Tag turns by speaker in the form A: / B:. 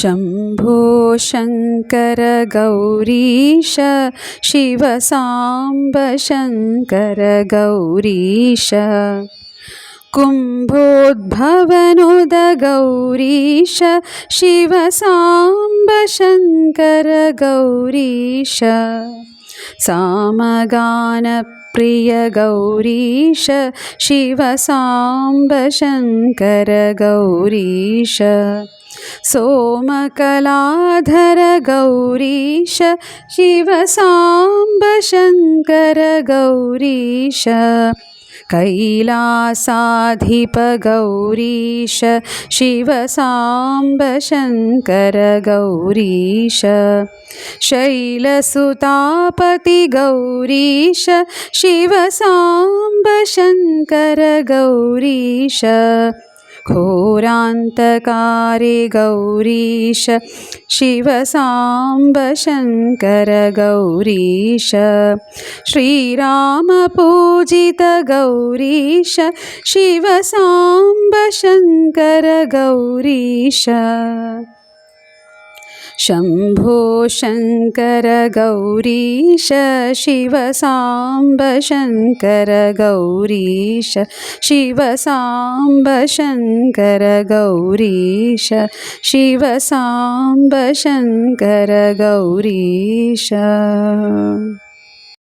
A: शम्भो शङ्कर गौरीश शिव साम्ब शङ्कर गौरीश कुम्भोद्भवनुद गौरीश शिव साम्ब शङ्कर गौरीश सामगानप्रिय गौरीश शिव साम्ब शङ्कर गौरीश सोमकलाधर गौरीश शिव साम्ब शङ्कर गौरीश कैलासाधिप गौरीश शिव साम्ब शङ्कर गौरीश शैलसुतापति गौरीश शिव साम्ब शङ्कर गौरीश घोरान्तकारे गौरीश शिव साम्ब शङ्कर गौरीश श्रीरामपूजित गौरीश शिव साम्ब शङ्कर गौरीश शम्भो शङ्कर गौरीश शिव साम्ब शङ्कर गौरीश शिव साम्ब शङ्कर गौरीश शिव साम्ब शङ्कर गौरीश।